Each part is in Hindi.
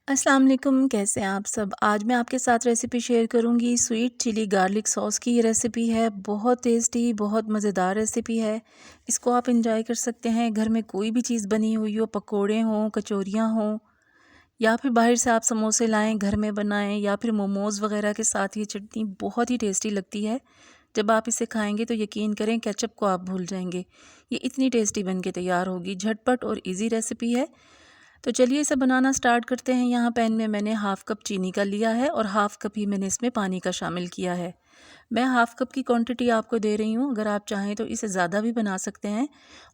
अस्सलाम वालेकुम, कैसे हैं आप सब। आज मैं आपके साथ रेसिपी शेयर करूंगी। स्वीट चिली गार्लिक सॉस की ये रेसिपी है। बहुत टेस्टी, बहुत मज़ेदार रेसिपी है। इसको आप इंजॉय कर सकते हैं। घर में कोई भी चीज़ बनी हुई हो, पकोड़े हों, कचौरियाँ हों, या फिर बाहर से आप समोसे लाएं, घर में बनाएं, या फिर मोमोज़ वगैरह के साथ ये चटनी बहुत ही टेस्टी लगती है। जब आप इसे खाएंगे तो यकीन करें केचप को आप भूल जाएंगे। ये इतनी टेस्टी बन के तैयार होगी। झटपट और इजी रेसिपी है। तो चलिए इसे बनाना स्टार्ट करते हैं। यहाँ पैन में मैंने हाफ़ कप चीनी का लिया है और हाफ़ कप ही मैंने इसमें पानी का शामिल किया है। मैं हाफ़ कप की क्वांटिटी आपको दे रही हूँ। अगर आप चाहें तो इसे ज़्यादा भी बना सकते हैं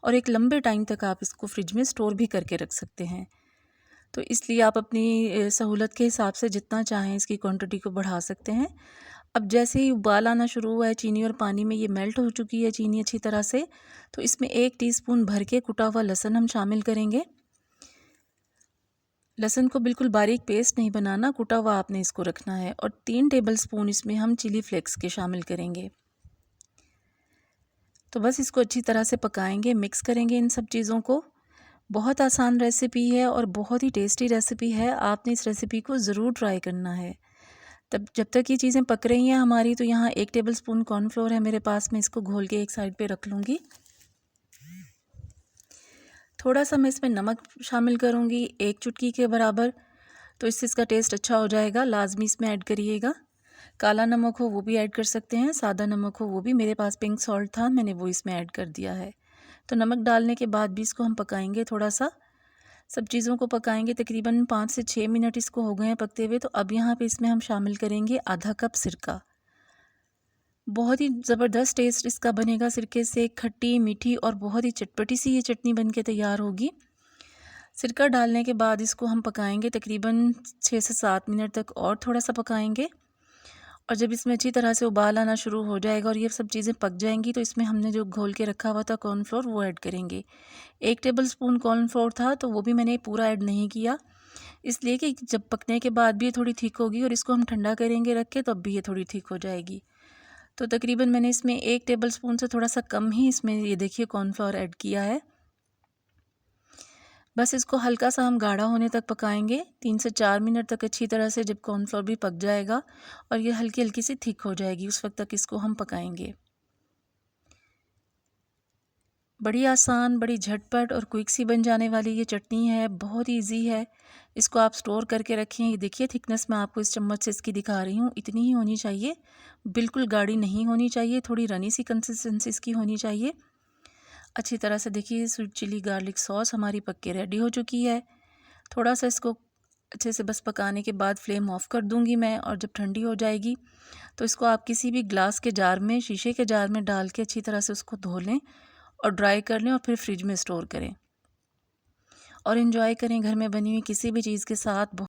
और एक लंबे टाइम तक आप इसको फ्रिज में स्टोर भी करके रख सकते हैं। तो इसलिए आप अपनी सहूलत के हिसाब से जितना चाहें इसकी क्वांटिटी को बढ़ा सकते हैं। अब जैसे ही उबाल आना शुरू हुआ है चीनी और पानी में, ये मेल्ट हो चुकी है चीनी अच्छी तरह से, तो इसमें 1 टीस्पून भर के कुटा हुआ लहसुन हम शामिल करेंगे। लहसुन को बिल्कुल बारीक पेस्ट नहीं बनाना, कुटा हुआ आपने इसको रखना है। और 3 टेबलस्पून इसमें हम चिली फ्लेक्स के शामिल करेंगे। तो बस इसको अच्छी तरह से पकाएंगे, मिक्स करेंगे इन सब चीज़ों को। बहुत आसान रेसिपी है और बहुत ही टेस्टी रेसिपी है। आपने इस रेसिपी को ज़रूर ट्राई करना है। तब जब तक ये चीज़ें पक रही हैं हमारी, तो यहाँ 1 टेबलस्पून कॉर्नफ्लोर है मेरे पास, मैं इसको घोल के एक साइड पे रख लूँगी। थोड़ा सा मैं इसमें नमक शामिल करूँगी, 1 चुटकी के बराबर, तो इससे इसका टेस्ट अच्छा हो जाएगा। लाजमी इसमें ऐड करिएगा। काला नमक हो वो भी ऐड कर सकते हैं, सादा नमक हो वो भी। मेरे पास पिंक सॉल्ट था, मैंने वो इसमें ऐड कर दिया है। तो नमक डालने के बाद भी इसको हम पकाएंगे थोड़ा सा। सब चीज़ों को पकाएंगे। तकरीबन 5 से 6 मिनट इसको हो गए हैं पकते हुए। तो अब यहाँ पे इसमें हम शामिल करेंगे आधा कप सिरका। बहुत ही ज़बरदस्त टेस्ट इसका बनेगा सिरके से। खट्टी मीठी और बहुत ही चटपटी सी ये चटनी बन के तैयार होगी। सिरका डालने के बाद इसको हम पकाएंगे तकरीबन 6 से 7 मिनट तक, और थोड़ा सा पकाएंगे। और जब इसमें अच्छी तरह से उबाल आना शुरू हो जाएगा और ये सब चीज़ें पक जाएंगी, तो इसमें हमने जो घोल के रखा हुआ था कॉर्नफ्लोर, वो ऐड करेंगे। 1 टेबलस्पून कॉर्नफ्लोर था, तो वो भी मैंने पूरा ऐड नहीं किया, इसलिए कि जब पकने के बाद भी ये थोड़ी थिक होगी और इसको हम ठंडा करेंगे रख के, तब भी ये थोड़ी थिक हो जाएगी। तो तकरीबन मैंने इसमें 1 टेबलस्पून से थोड़ा सा कम ही इसमें ये देखिए कॉर्नफ्लोर ऐड किया है। बस इसको हल्का सा हम गाढ़ा होने तक पकाएंगे, 3 से 4 मिनट तक अच्छी तरह से। जब कॉर्नफ्लोर भी पक जाएगा और ये हल्की हल्की सी थिक हो जाएगी, उस वक्त तक इसको हम पकाएंगे। बड़ी आसान, बड़ी झटपट और क्विक सी बन जाने वाली ये चटनी है। बहुत ईजी है। इसको आप स्टोर करके रखें। ये देखिए थिकनेस मैं आपको इस चम्मच से इसकी दिखा रही हूँ, इतनी ही होनी चाहिए। बिल्कुल गाढ़ी नहीं होनी चाहिए, थोड़ी रनी सी कंसिस्टेंसी इसकी होनी चाहिए। अच्छी तरह से देखिए स्वीट चिली गार्लिक सॉस हमारी पक के रेडी हो चुकी है। थोड़ा सा इसको अच्छे से बस पकाने के बाद फ्लेम ऑफ कर दूंगी मैं, और जब ठंडी हो जाएगी तो इसको आप किसी भी ग्लास के जार में, शीशे के जार में डाल के अच्छी तरह से उसको धो लें और ड्राई कर लें, और फिर फ्रिज में स्टोर करें और एंजॉय करें घर में बनी हुई किसी भी चीज़ के साथ।